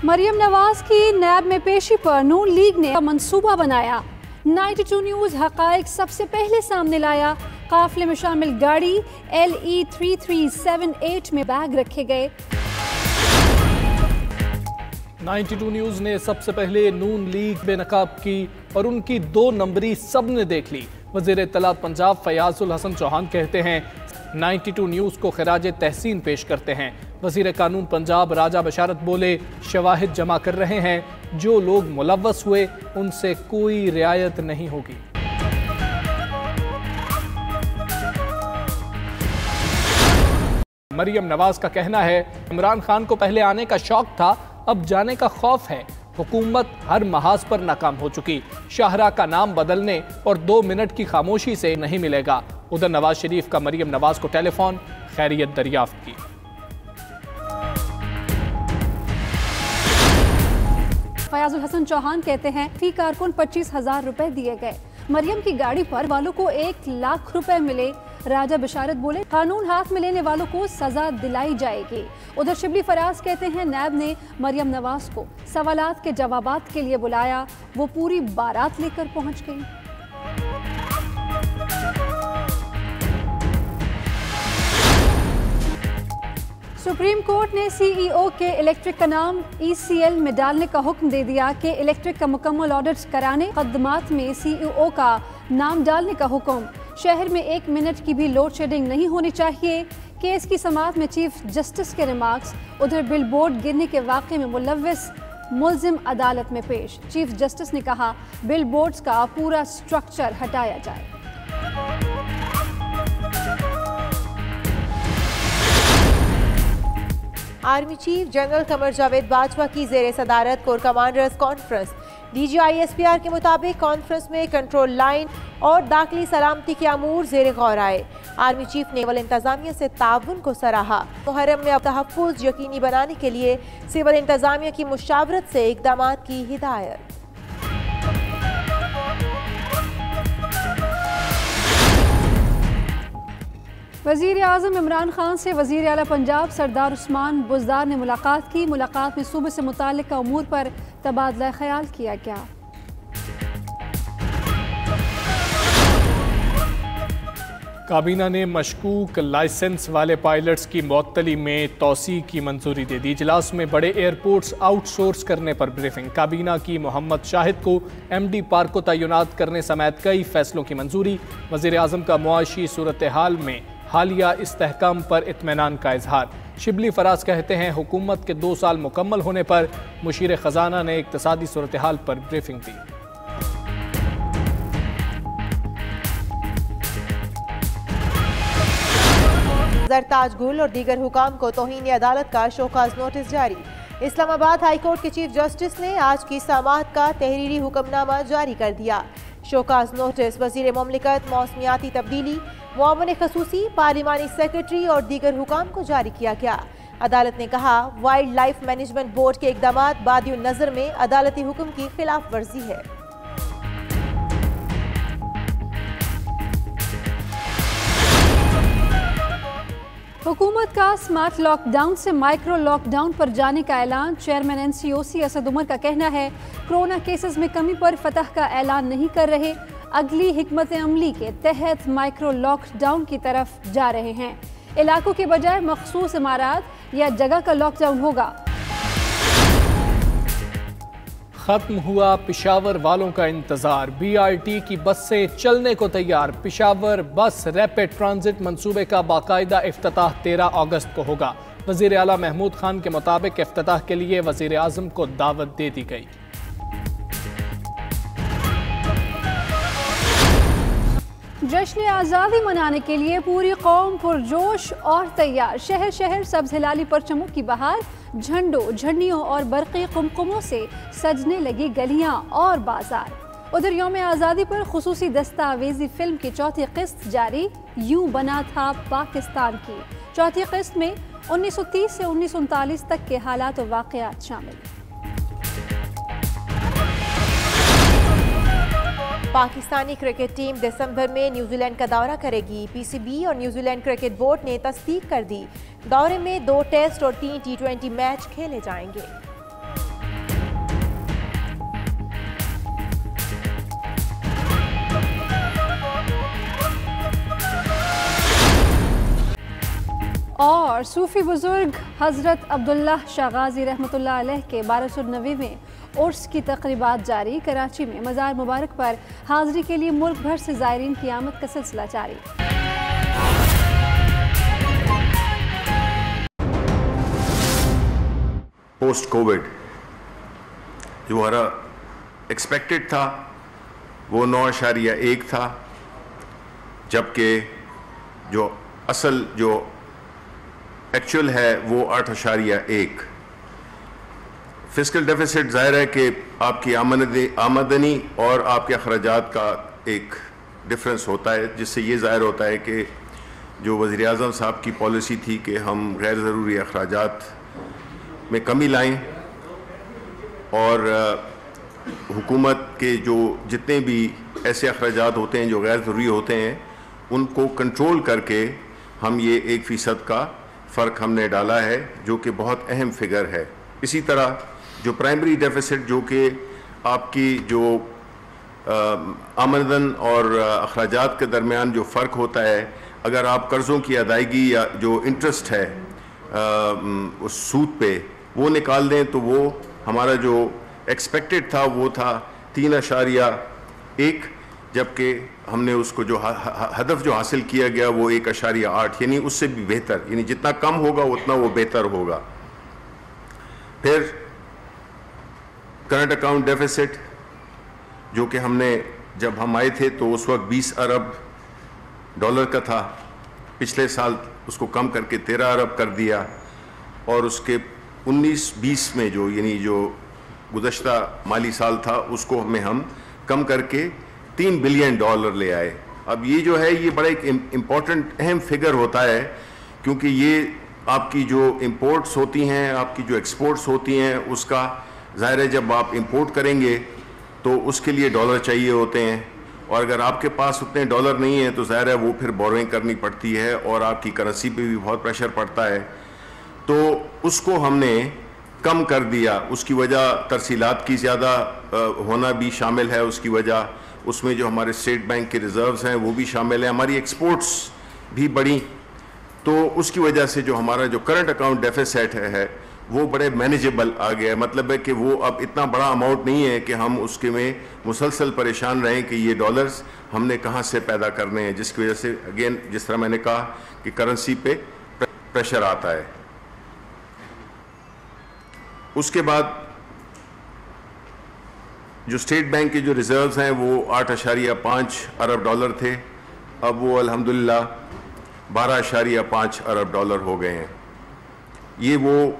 मरियम नवाज की नैब में पेशी पर नून लीग ने मंसूबा बनाया। 92 न्यूज़ हक़ाइक़ सबसे पहले सामने लाया। काफिले में शामिल गाड़ी LE 3378 में बैग रखे गए। 92 न्यूज़ ने सबसे पहले नून लीग बेनकाब की और उनकी 2 नंबरी सबने देख ली। वज़ीर इत्तलात पंजाब फयाजुल हसन चौहान कहते हैं 92 न्यूज़ को खिराज तहसीन पेश करते हैं। वज़ीर कानून पंजाब राजा बशारत बोले शवाहिद जमा कर रहे हैं, जो लोग मुलव्वस हुए उनसे कोई रियायत नहीं होगी। मरियम नवाज का कहना है इमरान खान को पहले आने का शौक था, अब जाने का खौफ है। हुकूमत हर महाज पर नाकाम हो चुकी। शाहरा का नाम बदलने और 2 मिनट की खामोशी से नहीं मिलेगा। उधर नवाज शरीफ का मरियम नवाज को टेलीफोन, खैरियत दरियाफ्त की। फयाजुल हसन चौहान कहते हैं फी कारकुन 25,000 रुपए दिए गए। मरियम की गाड़ी पर वालों को 1 लाख रुपए मिले। राजा बशारत बोले कानून हाथ में लेने वालों को सजा दिलाई जाएगी। उधर शिबली फराज कहते हैं नैब ने मरियम नवाज को सवालात के जवाबात के लिए बुलाया, वो पूरी बारात लेकर पहुंच गई। सुप्रीम कोर्ट ने CEO के इलेक्ट्रिक का नाम ECL में डालने का हुक्म दे दिया कि इलेक्ट्रिक का मुकम्मल ऑडिट कराने मुकदमात में CEO का नाम डालने का हुक्म। शहर में 1 मिनट की भी लोड शेडिंग नहीं होनी चाहिए। केस की समाअत में चीफ जस्टिस के रिमार्क्स। उधर बिल बोर्ड गिरने के वाक़े में मुलव्विस मुल्जिम अदालत में पेश। चीफ जस्टिस ने कहा बिल बोर्ड्स का पूरा स्ट्रक्चर हटाया जाए। Army chief general Qamar Javed Bajwa की ज़ेर सदारत core commanders conference. DGI SPR के मुताबिक कॉन्फ्रेंस में कंट्रोल लाइन और दाखिली सलामती के अमूर ज़ेर गौर आए। आर्मी चीफ ने सिविल इंतज़ामिया से ताउन को सराहा। मुहर्रम में तहफ़्फ़ुज़ यकीनी बनाने के लिए सिविल इंतज़ामिया की मुशावरत से इक़दामात की हिदायत। वज़ीर आज़म इमरान खान से वज़ीर आला पंजाब सरदार उस्मान बुज़दार ने मुलाकात की। मुलाकात में सूबे से मुताल्लिक़ उमूर पर तबादला ख्याल किया गया। काबीना ने मशकूक लाइसेंस वाले पायलट्स की मुअत्तली में तोसी की मंजूरी दे दी। इजलास में बड़े एयरपोर्ट्स आउटसोर्स करने पर ब्रीफिंग। काबीना की मोहम्मद शाहिद को MD पार्क को तैनात करने समेत कई फैसलों की मंजूरी। वज़ीर आज़म का मुआशी सूरत हाल में हालिया इस्तेहकाम पर इत्मीनान का इजहार। शिबली फराज कहते हैं हुकूमत के 2 साल मुकम्मल होने पर मुशीर ख़जाना ने इक़्तिसादी सूरत हाल पर ब्रीफिंग दी। जरताज गुल और दीगर हुकाम को तौहीन अदालत का शोकाज नोटिस जारी। इस्लामाबाद हाई कोर्ट के चीफ जस्टिस ने आज की समाअत का तहरीरी हुक्मनामा जारी कर दिया। शोकाज नोटिस वज़ीर मुमलिकत मौसमियाती तब्दीली, मुआवन खसूसी, पार्लिमानी सेक्रेटरी और दीगर हुकाम को जारी किया गया। अदालत ने कहा वाइल्ड लाइफ मैनेजमेंट बोर्ड के इक़दामात बादियो नज़र में अदालती हुक्म की खिलाफ वर्जी है। हुकूमत का स्मार्ट लॉकडाउन से माइक्रो लॉकडाउन पर जाने का ऐलान। चेयरमैन NCOC असद उमर का कहना है कोरोना केसेस में कमी पर फतह का ऐलान नहीं कर रहे, अगली हिकमत अमली के तहत माइक्रो लॉकडाउन की तरफ जा रहे हैं। इलाकों के बजाय मखसूस इमारत या जगह का लॉकडाउन होगा। खत्म हुआ पिशावर वालों का इंतजार। BRT की बसें चलने को तैयार। पिशावर बस रैपिड ट्रांजिट मंसूबे का बाकायदा इफ्तिताह 13 अगस्त को होगा। वज़ीर आला महमूद खान के मुताबिक इफ्तिताह के लिए वज़ीर आज़म को दावत दे दी गई। जश्न आज़ादी मनाने के लिए पूरी कौम पुरजोश और तैयार। शहर शहर सब्ज हिलाली परचमों की बहार। झंडों, झंडियों और बरक़ी कुमकुमों से सजने लगी गलियां और बाजार। उधर यौम आज़ादी पर खुसूसी दस्तावेजी फिल्म की चौथी किस्त जारी। यूं बना था पाकिस्तान की चौथी किस्त में 1930 से 1939 तक के हालात और वाक़यात शामिल। पाकिस्तानी क्रिकेट टीम दिसंबर में न्यूजीलैंड का दौरा करेगी। PCB और न्यूजीलैंड क्रिकेट बोर्ड ने तस्दीक कर दी। दौरे में 2 टेस्ट और 3 T20 मैच खेले जाएंगे। اور صوفی بزرگ حضرت عبداللہ شاہ غازی رحمۃ اللہ علیہ کے 1290ویں عرس کی تقریبات جاری۔ کراچی میں مزار مبارک پر حاضری کے لیے ملک بھر سے زائرین کی آمد کا سلسلہ جاری۔ پوسٹ کووڈ جو ہمارا ایکسپیکٹڈ تھا وہ 9.1 تھا، جبکہ جو اصل جو ایکچوئل ہے وہ 8.1۔ فسکل ڈیفیسٹ ظاہر ہے کہ آپ کی آمدنی اور آپ کے اخراجات کا ایک ڈفرنس ہوتا ہے، جس سے یہ ظاہر ہوتا ہے کہ جو وزیر اعظم صاحب کی پالیسی تھی کہ ہم غیر ضروری اخراجات میں کمی لائیں اور حکومت کے جو جتنے بھی ایسے اخراجات ہوتے ہیں جو غیر ضروری ہوتے ہیں ان کو کنٹرول کر کے ہم یہ 1% کا فرق ہم نے ڈالا ہے، جو کہ بہت اہم فگر ہے۔ اسی طرح جو پرائمری ڈیفیسٹ جو کہ آپ کی جو آمدن اور اخراجات کے درمیان جو فرق ہوتا ہے، اگر آپ قرضوں کی ادائیگی یا جو انٹرسٹ ہے اس سود پہ وہ نکال دیں تو وہ ہمارا جو ایکسپیکٹڈ تھا وہ تھا 3.1، جبکہ ہم نے اس کو جو ہدف جو حاصل کیا گیا وہ 1.8، یعنی اس سے بھی بہتر، یعنی جتنا کم ہوگا اتنا وہ بہتر ہوگا۔ پھر کرنٹ اکاؤنٹ ڈیفیسٹ جو کہ ہم نے جب ہم آئے تھے تو اس وقت $20 ارب کا تھا، پچھلے سال اس کو کم کر کے 13 ارب کر دیا، اور اس کے 19-20 میں جو یعنی جو گزشتہ مالی سال تھا اس کو ہم کم کر کے $3 بلین لے آئے۔ اب یہ جو ہے یہ بڑا ایک امپورٹنٹ اہم فگر ہوتا ہے، کیونکہ یہ آپ کی جو امپورٹس ہوتی ہیں، آپ کی جو ایکسپورٹس ہوتی ہیں، اس کا ظاہر ہے جب آپ امپورٹ کریں گے تو اس کے لیے ڈالر چاہیے ہوتے ہیں، اور اگر آپ کے پاس اتنے ڈالر نہیں ہیں تو ظاہر ہے وہ پھر بوروئنگ کرنی پڑتی ہے اور آپ کی کرنسی پہ بھی بہت پریشر پڑتا ہے، تو اس کو ہم نے کم کر دیا۔ اس کی وجہ ترسیلات کی زیادہ ہونا بھی شامل ہے، اس کی وجہ اس میں جو ہمارے اسٹیٹ بینک کے ریزروز ہیں وہ بھی شامل ہیں، ہماری ایکسپورٹس بھی بڑھی، تو اس کی وجہ سے جو ہمارا جو کرنٹ اکاؤنٹ ڈیفیسٹ ہے وہ بڑے مینیجبل آ گیا ہے۔ مطلب ہے کہ وہ اب اتنا بڑا اماؤنٹ نہیں ہے کہ ہم اس کے میں مسلسل پریشان رہیں کہ یہ ڈالرز ہم نے کہاں سے پیدا کرنے ہیں، جس کی وجہ سے اگین جس طرح میں نے کہا کہ کرنسی پہ پریشر آتا ہے۔ اس کے بعد جو اسٹیٹ بینک کے جو ریزروز ہیں وہ $8.5 ارب تھے، اب وہ الحمدللہ $12.5 ارب ہو گئے ہیں۔ یہ وہ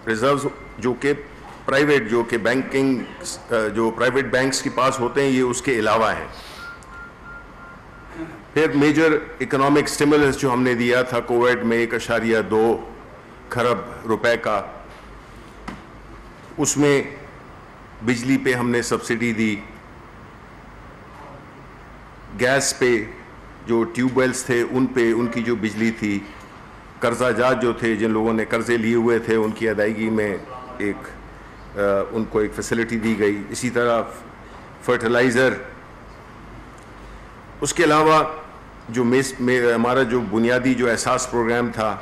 ریزروز جو کہ پرائیویٹ جو کہ بینکنگ جو پرائیویٹ بینکس کے پاس ہوتے ہیں یہ اس کے علاوہ ہیں۔ پھر میجر اکنامک سٹیمولس جو ہم نے دیا تھا کووڈ میں 1.2 کھرب روپے کا، اس میں بجلی پہ ہم نے سبسڈی دی، گیس پہ جو ٹیوب ویلز تھے ان پہ ان کی جو بجلی تھی، قرضہ جات جو تھے جن لوگوں نے قرضے لیے ہوئے تھے ان کی ادائیگی میں ان کو ایک فیسلٹی دی گئی۔ اسی طرح فرٹیلائزر، اس کے علاوہ جو ہمارا جو بنیادی جو احساس پروگرام تھا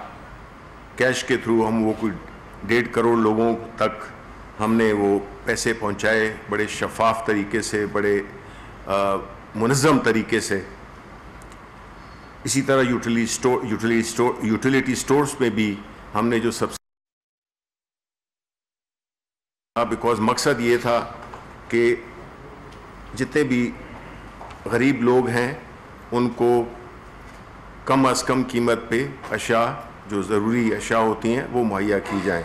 کیش کے تھرو، ہم وہ کوئی 1.5 کروڑ لوگوں تک ہم نے وہ پیسے پہنچائے بڑے شفاف طریقے سے، بڑے منظم طریقے سے۔ اسی طرح یوٹیلیٹی سٹورز میں بھی ہم نے جو بیکاز مقصد یہ تھا کہ جتنے بھی غریب لوگ ہیں ان کو کم از کم قیمت پہ اشیاء جو ضروری اشیاء ہوتی ہیں وہ مہیا کی جائیں۔